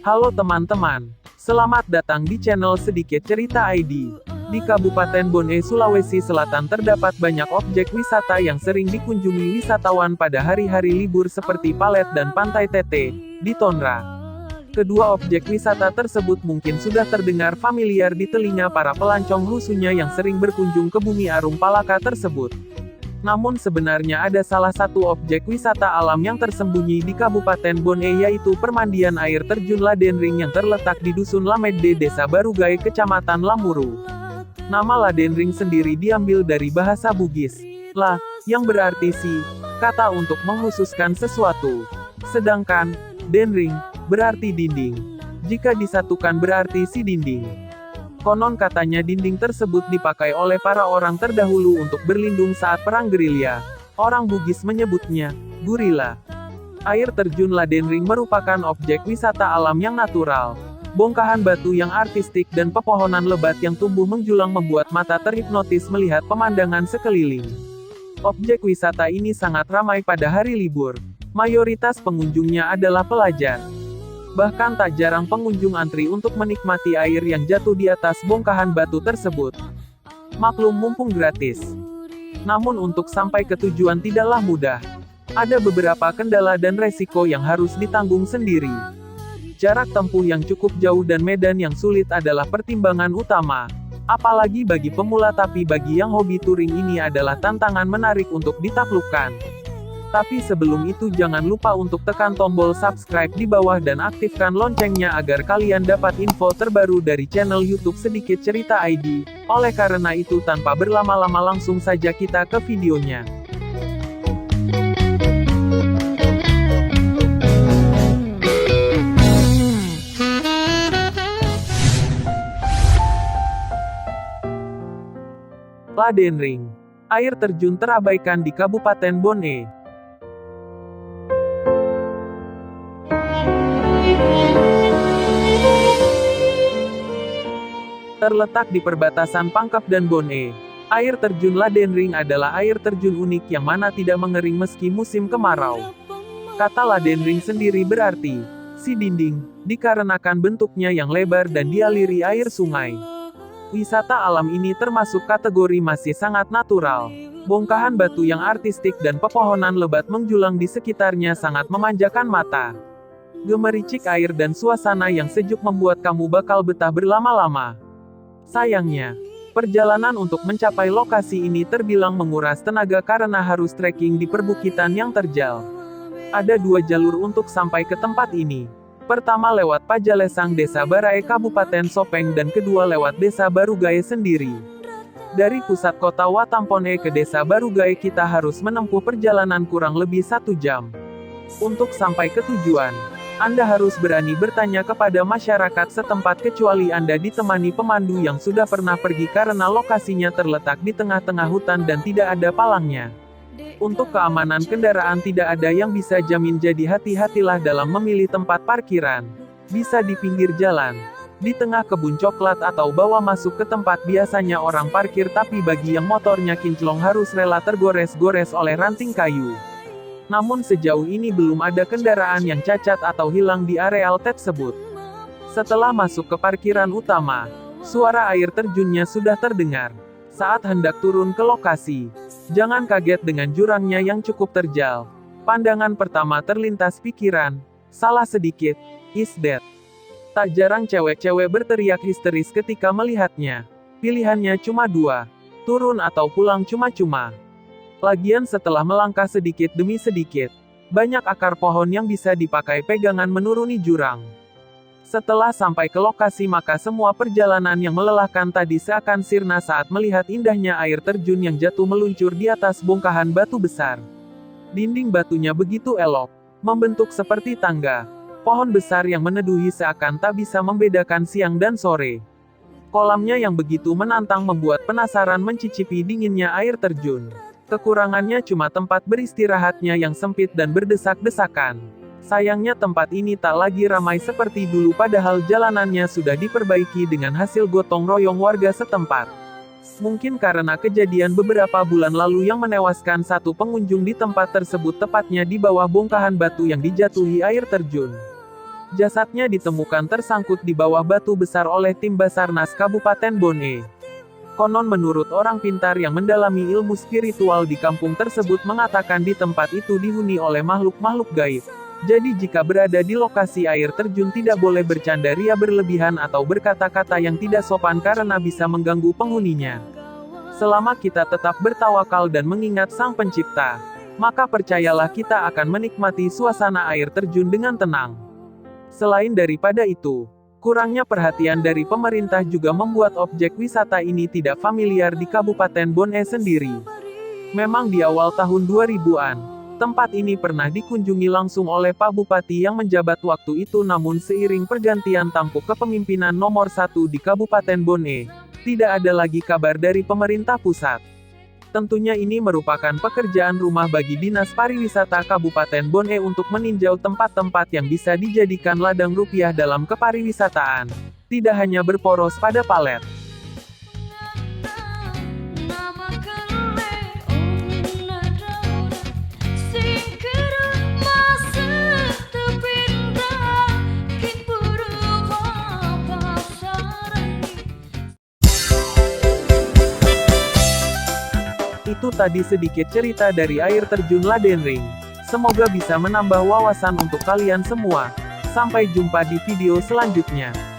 Halo teman-teman, selamat datang di channel Sedikit Cerita ID. Di Kabupaten Bone, Sulawesi Selatan terdapat banyak objek wisata yang sering dikunjungi wisatawan pada hari-hari libur seperti Palet dan Pantai Tete, di Tonra. Kedua objek wisata tersebut mungkin sudah terdengar familiar di telinga para pelancong khususnya yang sering berkunjung ke Bumi Arum Palaka tersebut. Namun sebenarnya ada salah satu objek wisata alam yang tersembunyi di Kabupaten Bone, yaitu permandian air terjun Ladenring yang terletak di Dusun Lamede, Desa Barugai, Kecamatan Lamuru. Nama Ladenring sendiri diambil dari bahasa Bugis, la, yang berarti si, kata untuk menghususkan sesuatu. Sedangkan, denring, berarti dinding. Jika disatukan berarti si dinding. Konon katanya dinding tersebut dipakai oleh para orang terdahulu untuk berlindung saat perang gerilya. Orang Bugis menyebutnya, gurila. Air terjun Ladenring merupakan objek wisata alam yang natural. Bongkahan batu yang artistik dan pepohonan lebat yang tumbuh menjulang membuat mata terhipnotis melihat pemandangan sekeliling. Objek wisata ini sangat ramai pada hari libur. Mayoritas pengunjungnya adalah pelajar. Bahkan tak jarang pengunjung antri untuk menikmati air yang jatuh di atas bongkahan batu tersebut. Maklum mumpung gratis. Namun untuk sampai ke tujuan tidaklah mudah. Ada beberapa kendala dan resiko yang harus ditanggung sendiri. Jarak tempuh yang cukup jauh dan medan yang sulit adalah pertimbangan utama. Apalagi bagi pemula, tapi bagi yang hobi touring ini adalah tantangan menarik untuk ditaklukkan. Tapi sebelum itu jangan lupa untuk tekan tombol subscribe di bawah dan aktifkan loncengnya agar kalian dapat info terbaru dari channel YouTube Sedikit Cerita ID. Oleh karena itu tanpa berlama-lama langsung saja kita ke videonya. Ladenring. Air terjun terabaikan di Kabupaten Bone. Terletak di perbatasan Pangkep dan Bone, air terjun Ladenring adalah air terjun unik yang mana tidak mengering meski musim kemarau. Kata Ladenring sendiri berarti si dinding, dikarenakan bentuknya yang lebar dan dialiri air sungai. Wisata alam ini termasuk kategori masih sangat natural. Bongkahan batu yang artistik dan pepohonan lebat menjulang di sekitarnya sangat memanjakan mata. Gemericik air dan suasana yang sejuk membuat kamu bakal betah berlama-lama. Sayangnya, perjalanan untuk mencapai lokasi ini terbilang menguras tenaga karena harus trekking di perbukitan yang terjal. Ada dua jalur untuk sampai ke tempat ini. Pertama lewat Pajalesang, Desa Barae, Kabupaten Sopeng, dan kedua lewat Desa Barugai sendiri. Dari pusat kota Watampone ke Desa Barugai kita harus menempuh perjalanan kurang lebih 1 jam. Untuk sampai ke tujuan, Anda harus berani bertanya kepada masyarakat setempat kecuali Anda ditemani pemandu yang sudah pernah pergi karena lokasinya terletak di tengah-tengah hutan dan tidak ada palangnya. Untuk keamanan kendaraan tidak ada yang bisa jamin, jadi hati-hatilah dalam memilih tempat parkiran. Bisa di pinggir jalan, di tengah kebun coklat atau bawa masuk ke tempat biasanya orang parkir, tapi bagi yang motornya kinclong harus rela tergores-gores oleh ranting kayu. Namun sejauh ini belum ada kendaraan yang cacat atau hilang di areal tersebut. Setelah masuk ke parkiran utama, suara air terjunnya sudah terdengar. Saat hendak turun ke lokasi, jangan kaget dengan jurangnya yang cukup terjal. Pandangan pertama terlintas pikiran, salah sedikit, is that? Tak jarang cewek-cewek berteriak histeris ketika melihatnya. Pilihannya cuma dua, turun atau pulang cuma-cuma. Lagian setelah melangkah sedikit demi sedikit, banyak akar pohon yang bisa dipakai pegangan menuruni jurang. Setelah sampai ke lokasi maka semua perjalanan yang melelahkan tadi seakan sirna saat melihat indahnya air terjun yang jatuh meluncur di atas bongkahan batu besar. Dinding batunya begitu elok, membentuk seperti tangga. Pohon besar yang meneduhi seakan tak bisa membedakan siang dan sore. Kolamnya yang begitu menantang membuat penasaran mencicipi dinginnya air terjun. Kekurangannya cuma tempat beristirahatnya yang sempit dan berdesak-desakan. Sayangnya tempat ini tak lagi ramai seperti dulu padahal jalanannya sudah diperbaiki dengan hasil gotong royong warga setempat. Mungkin karena kejadian beberapa bulan lalu yang menewaskan satu pengunjung di tempat tersebut tepatnya di bawah bongkahan batu yang dijatuhi air terjun. Jasadnya ditemukan tersangkut di bawah batu besar oleh tim Basarnas Kabupaten Bone. Konon menurut orang pintar yang mendalami ilmu spiritual di kampung tersebut mengatakan di tempat itu dihuni oleh makhluk-makhluk gaib. Jadi jika berada di lokasi air terjun tidak boleh bercanda ria berlebihan atau berkata-kata yang tidak sopan karena bisa mengganggu penghuninya. Selama kita tetap bertawakal dan mengingat Sang Pencipta, maka percayalah kita akan menikmati suasana air terjun dengan tenang. Selain daripada itu, kurangnya perhatian dari pemerintah juga membuat objek wisata ini tidak familiar di Kabupaten Bone sendiri. Memang di awal tahun 2000-an, tempat ini pernah dikunjungi langsung oleh Pak Bupati yang menjabat waktu itu namun seiring pergantian tampuk kepemimpinan nomor 1 di Kabupaten Bone, tidak ada lagi kabar dari pemerintah pusat. Tentunya ini merupakan pekerjaan rumah bagi Dinas Pariwisata Kabupaten Bone untuk meninjau tempat-tempat yang bisa dijadikan ladang rupiah dalam kepariwisataan, tidak hanya berporos pada palet. Itu tadi sedikit cerita dari air terjun Ladenring. Semoga bisa menambah wawasan untuk kalian semua. Sampai jumpa di video selanjutnya.